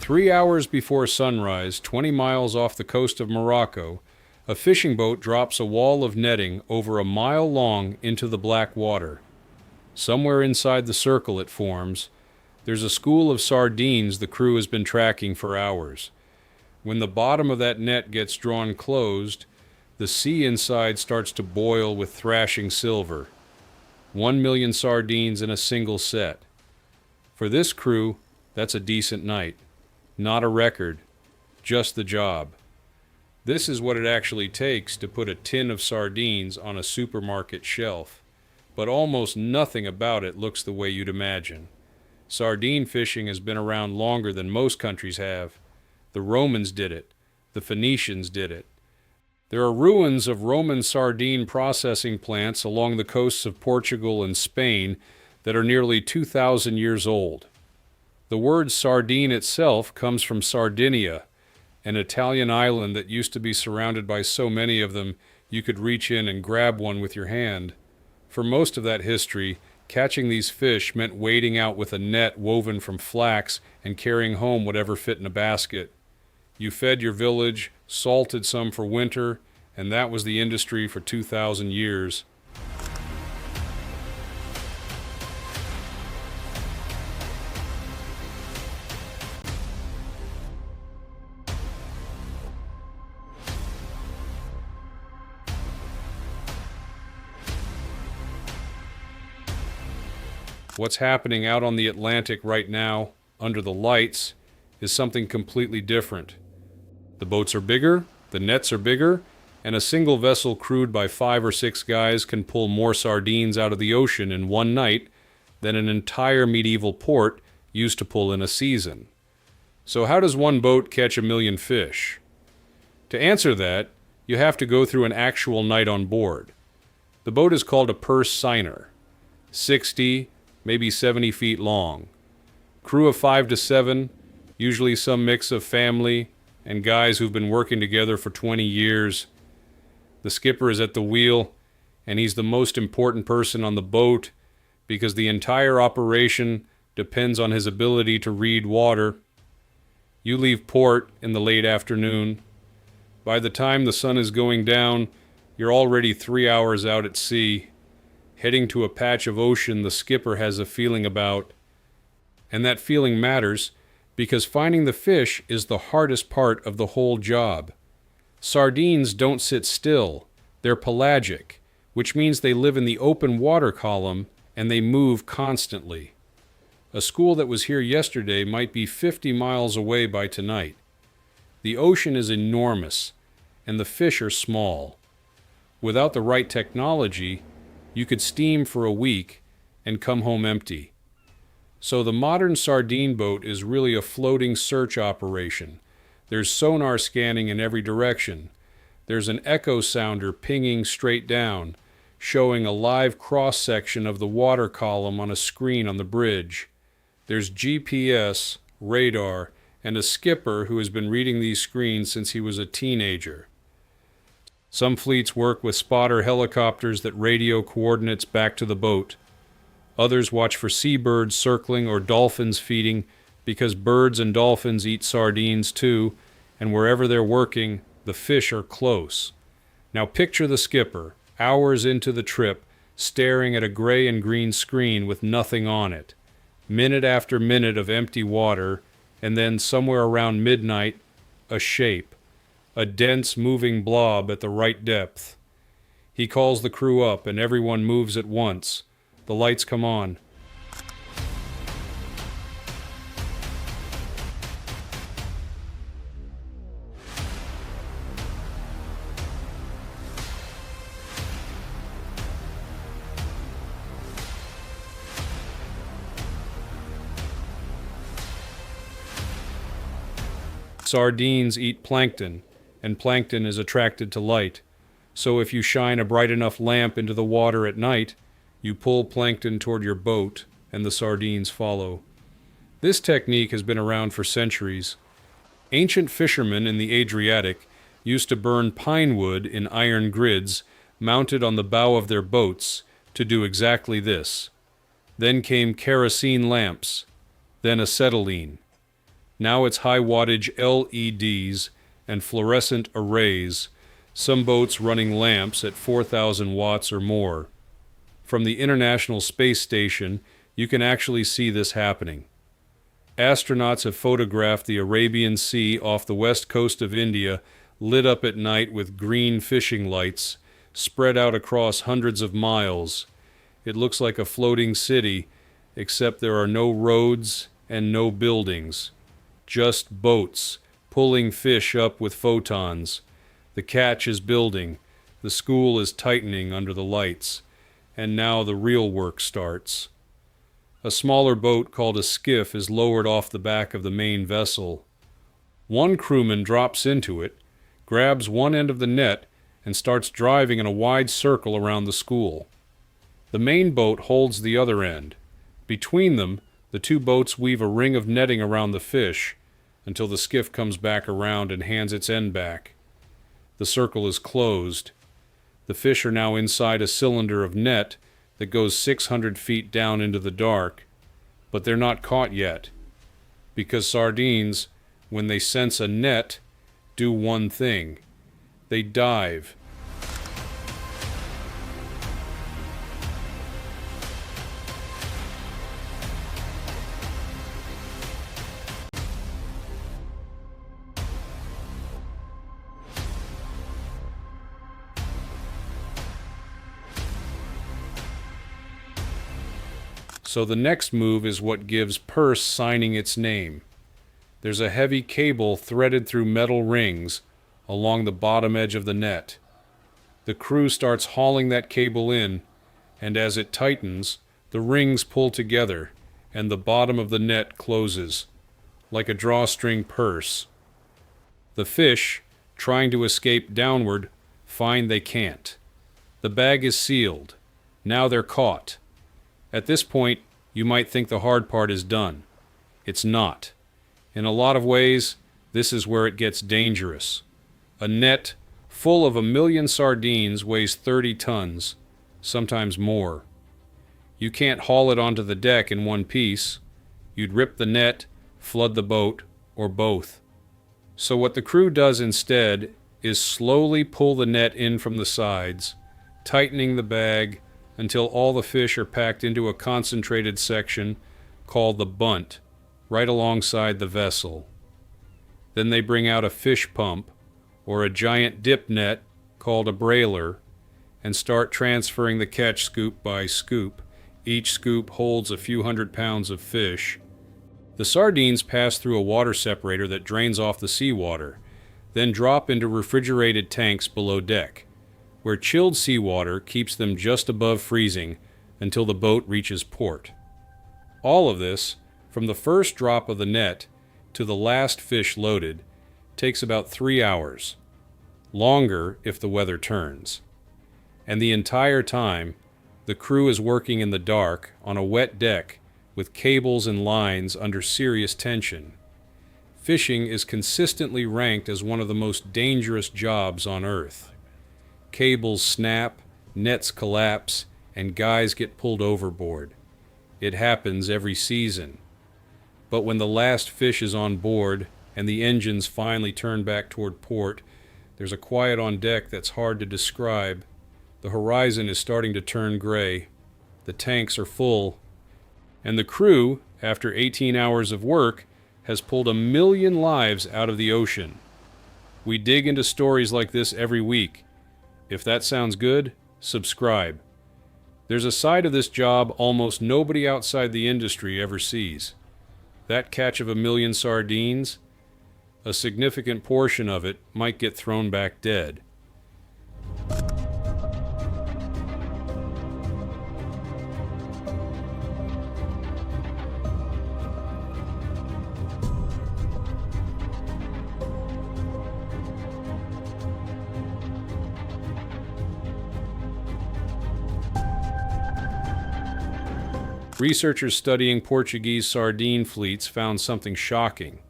3 hours before sunrise, 20 miles off the coast of Morocco, a fishing boat drops a wall of netting over a mile long into the black water. Somewhere inside the circle it forms, there's a school of sardines the crew has been tracking for hours. When the bottom of that net gets drawn closed, the sea inside starts to boil with thrashing silver. 1 million sardines in a single set. For this crew, that's a decent night. Not a record, just the job. This is what it actually takes to put a tin of sardines on a supermarket shelf, but almost nothing about it looks the way you'd imagine. Sardine fishing has been around longer than most countries have. The Romans did it. The Phoenicians did it. There are ruins of Roman sardine processing plants along the coasts of Portugal and Spain that are nearly 2,000 years old. The word sardine itself comes from Sardinia, an Italian island that used to be surrounded by so many of them you could reach in and grab one with your hand. For most of that history, catching these fish meant wading out with a net woven from flax and carrying home whatever fit in a basket. You fed your village, salted some for winter, and that was the industry for 2,000 years. What's happening out on the Atlantic right now, under the lights, is something completely different. The boats are bigger, the nets are bigger, and a single vessel crewed by 5 or 6 guys can pull more sardines out of the ocean in one night than an entire medieval port used to pull in a season. So how does one boat catch 1 million fish? To answer that, you have to go through an actual night on board. The boat is called a purse seiner, 60, maybe 70 feet long. Crew of 5 to 7, usually some mix of family and guys who've been working together for 20 years. The skipper is at the wheel, and he's the most important person on the boat because the entire operation depends on his ability to read water. You leave port in the late afternoon. By the time the sun is going down, you're already 3 hours out at sea, heading to a patch of ocean the skipper has a feeling about. And that feeling matters because finding the fish is the hardest part of the whole job. Sardines don't sit still. They're pelagic, which means they live in the open water column and they move constantly. A school that was here yesterday might be 50 miles away by tonight. The ocean is enormous, and the fish are small. Without the right technology, you could steam for a week and come home empty. So the modern sardine boat is really a floating search operation. There's sonar scanning in every direction. There's an echo sounder pinging straight down, showing a live cross-section of the water column on a screen on the bridge. There's GPS, radar, and a skipper who has been reading these screens since he was a teenager. Some fleets work with spotter helicopters that radio coordinates back to the boat. Others watch for seabirds circling or dolphins feeding because birds and dolphins eat sardines too, and wherever they're working, the fish are close. Now picture the skipper, hours into the trip, staring at a gray and green screen with nothing on it. Minute after minute of empty water, and then somewhere around midnight, a shape. A dense moving blob at the right depth. He calls the crew up and everyone moves at once. The lights come on. Sardines eat plankton, and plankton is attracted to light. So if you shine a bright enough lamp into the water at night, you pull plankton toward your boat, and the sardines follow. This technique has been around for centuries. Ancient fishermen in the Adriatic used to burn pine wood in iron grids mounted on the bow of their boats to do exactly this. Then came kerosene lamps, then acetylene. Now it's high wattage LEDs and fluorescent arrays, some boats running lamps at 4,000 watts or more. From the International Space Station, you can actually see this happening. Astronauts have photographed the Arabian Sea off the west coast of India, lit up at night with green fishing lights, spread out across hundreds of miles. It looks like a floating city, except there are no roads and no buildings. Just boats, pulling fish up with photons. The catch is building, the school is tightening under the lights, and now the real work starts. A smaller boat called a skiff is lowered off the back of the main vessel. One crewman drops into it, grabs one end of the net, and starts driving in a wide circle around the school. The main boat holds the other end. Between them, the two boats weave a ring of netting around the fish until the skiff comes back around and hands its end back. The circle is closed. The fish are now inside a cylinder of net that goes 600 feet down into the dark, but they're not caught yet, because sardines, when they sense a net, do one thing. They dive. So the next move is what gives purse signing its name. There's a heavy cable threaded through metal rings along the bottom edge of the net. The crew starts hauling that cable in, and as it tightens, the rings pull together, and the bottom of the net closes, like a drawstring purse. The fish, trying to escape downward, find they can't. The bag is sealed. Now they're caught. At this point, you might think the hard part is done. It's not. In a lot of ways, this is where it gets dangerous. A net full of 1 million sardines weighs 30 tons, sometimes more. You can't haul it onto the deck in one piece. You'd rip the net, flood the boat, or both. So what the crew does instead is slowly pull the net in from the sides, tightening the bag until all the fish are packed into a concentrated section called the bunt, right alongside the vessel. Then they bring out a fish pump, or a giant dip net called a brailer, and start transferring the catch scoop by scoop. Each scoop holds a few hundred pounds of fish. The sardines pass through a water separator that drains off the seawater, then drop into refrigerated tanks below deck, where chilled seawater keeps them just above freezing until the boat reaches port. All of this, from the first drop of the net to the last fish loaded, takes about 3 hours. Longer if the weather turns. And the entire time, the crew is working in the dark on a wet deck with cables and lines under serious tension. Fishing is consistently ranked as one of the most dangerous jobs on Earth. Cables snap, nets collapse, and guys get pulled overboard. It happens every season. But when the last fish is on board and the engines finally turn back toward port, there's a quiet on deck that's hard to describe. The horizon is starting to turn gray. The tanks are full. And the crew, after 18 hours of work, has pulled 1 million lives out of the ocean. We dig into stories like this every week. If that sounds good, subscribe. There's a side of this job almost nobody outside the industry ever sees. That catch of 1 million sardines, a significant portion of it might get thrown back dead. Researchers studying Portuguese sardine fleets found something shocking.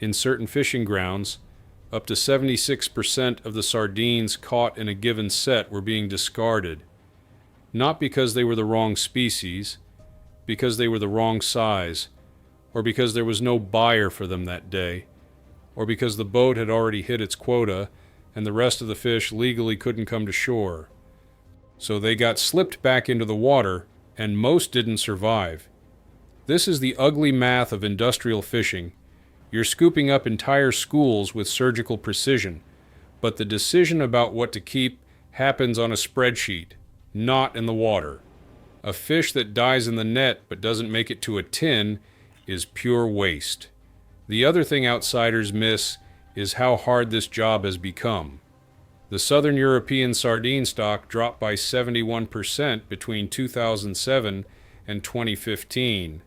In certain fishing grounds, up to 76% of the sardines caught in a given set were being discarded, not because they were the wrong species, because they were the wrong size, or because there was no buyer for them that day, or because the boat had already hit its quota and the rest of the fish legally couldn't come to shore. So they got slipped back into the water, and most didn't survive. This is the ugly math of industrial fishing. You're scooping up entire schools with surgical precision, but the decision about what to keep happens on a spreadsheet, not in the water. A fish that dies in the net but doesn't make it to a tin is pure waste. The other thing outsiders miss is how hard this job has become. The Southern European sardine stock dropped by 71% between 2007 and 2015.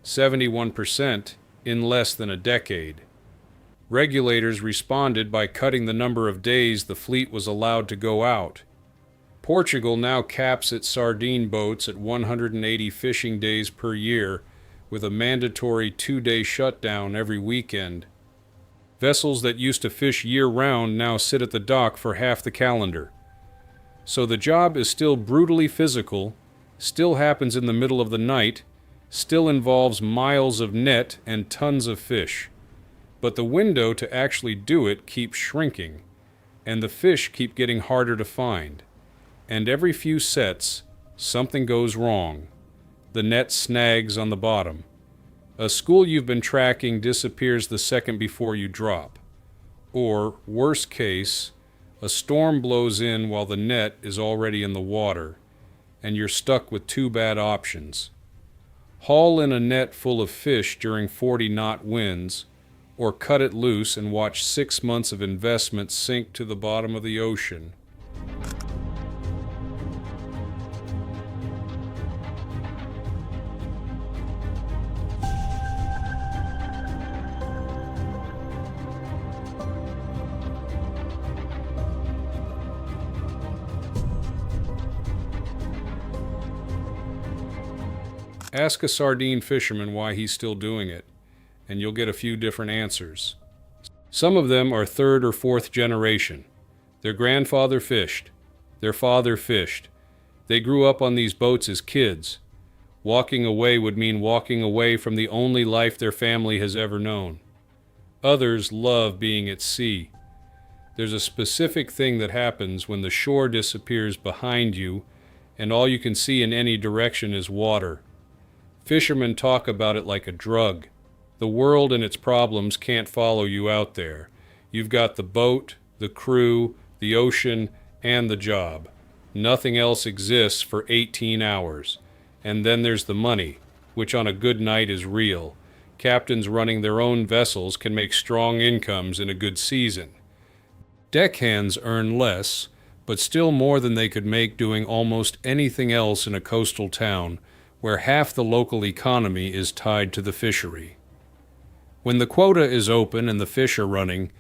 71% in less than a decade. Regulators responded by cutting the number of days the fleet was allowed to go out. Portugal now caps its sardine boats at 180 fishing days per year, with a mandatory 2-day shutdown every weekend. Vessels that used to fish year-round now sit at the dock for half the calendar. So the job is still brutally physical, still happens in the middle of the night, still involves miles of net and tons of fish. But the window to actually do it keeps shrinking, and the fish keep getting harder to find. And every few sets, something goes wrong. The net snags on the bottom. A school you've been tracking disappears the second before you drop. Or, worst case, a storm blows in while the net is already in the water, and you're stuck with two bad options. Haul in a net full of fish during 40-knot winds, or cut it loose and watch 6 months of investment sink to the bottom of the ocean. Ask a sardine fisherman why he's still doing it, and you'll get a few different answers. Some of them are third or fourth generation. Their grandfather fished. Their father fished. They grew up on these boats as kids. Walking away would mean walking away from the only life their family has ever known. Others love being at sea. There's a specific thing that happens when the shore disappears behind you and all you can see in any direction is water. Fishermen talk about it like a drug. The world and its problems can't follow you out there. You've got the boat, the crew, the ocean, and the job. Nothing else exists for 18 hours. And then there's the money, which on a good night is real. Captains running their own vessels can make strong incomes in a good season. Deckhands earn less, but still more than they could make doing almost anything else in a coastal town, where half the local economy is tied to the fishery. When the quota is open and the fish are running,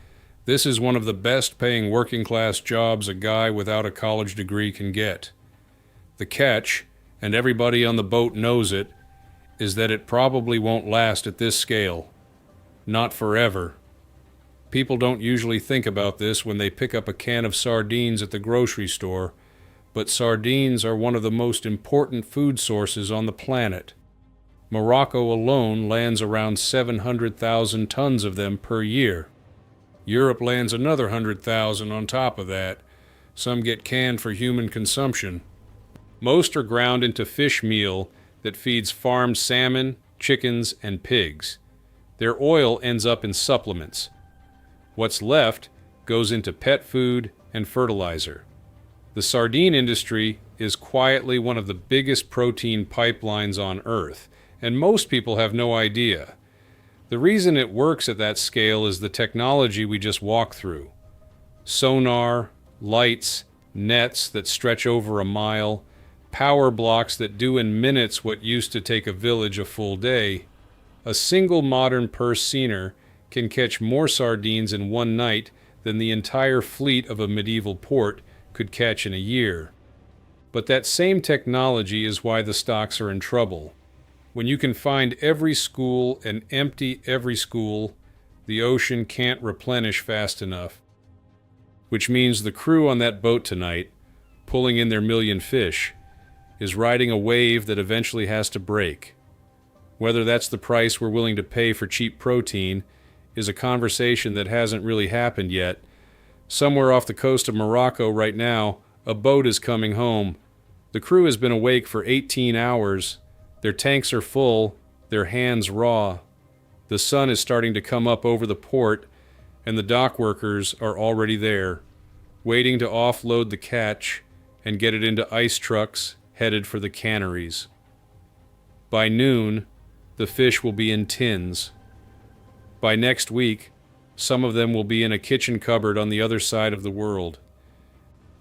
this is one of the best-paying working-class jobs a guy without a college degree can get. The catch, and everybody on the boat knows it, is that it probably won't last at this scale. Not forever. People don't usually think about this when they pick up a can of sardines at the grocery store, but sardines are one of the most important food sources on the planet. Morocco alone lands around 700,000 tons of them per year. Europe lands another 100,000 on top of that. Some get canned for human consumption. Most are ground into fish meal that feeds farmed salmon, chickens, and pigs. Their oil ends up in supplements. What's left goes into pet food and fertilizer. The sardine industry is quietly one of the biggest protein pipelines on Earth, and most people have no idea. The reason it works at that scale is the technology we just walked through. Sonar, lights, nets that stretch over a mile, power blocks that do in minutes what used to take a village a full day. A single modern purse seiner can catch more sardines in one night than the entire fleet of a medieval port could catch in a year. But that same technology is why the stocks are in trouble. When you can find every school and empty every school, the ocean can't replenish fast enough. Which means the crew on that boat tonight, pulling in their million fish, is riding a wave that eventually has to break. Whether that's the price we're willing to pay for cheap protein is a conversation that hasn't really happened yet. Somewhere off the coast of Morocco right now, a boat is coming home. The crew has been awake for 18 hours. Their tanks are full, their hands raw. The sun is starting to come up over the port, and the dock workers are already there, waiting to offload the catch and get it into ice trucks headed for the canneries. By noon, the fish will be in tins. By next week, some of them will be in a kitchen cupboard on the other side of the world.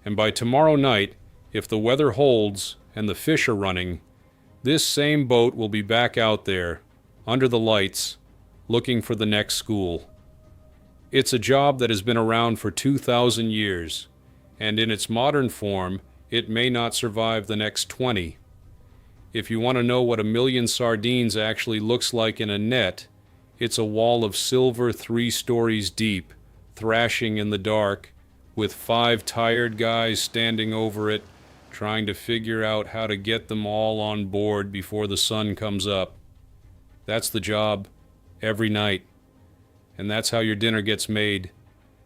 And by tomorrow night, if the weather holds and the fish are running, this same boat will be back out there, under the lights, looking for the next school. It's a job that has been around for 2,000 years, and in its modern form, it may not survive the next 20. If you want to know what 1,000,000 sardines actually looks like in a net, it's a wall of silver 3 stories deep, thrashing in the dark, with 5 tired guys standing over it, trying to figure out how to get them all on board before the sun comes up. That's the job, every night. And that's how your dinner gets made.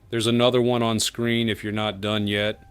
There's another one on screen if you're not done yet.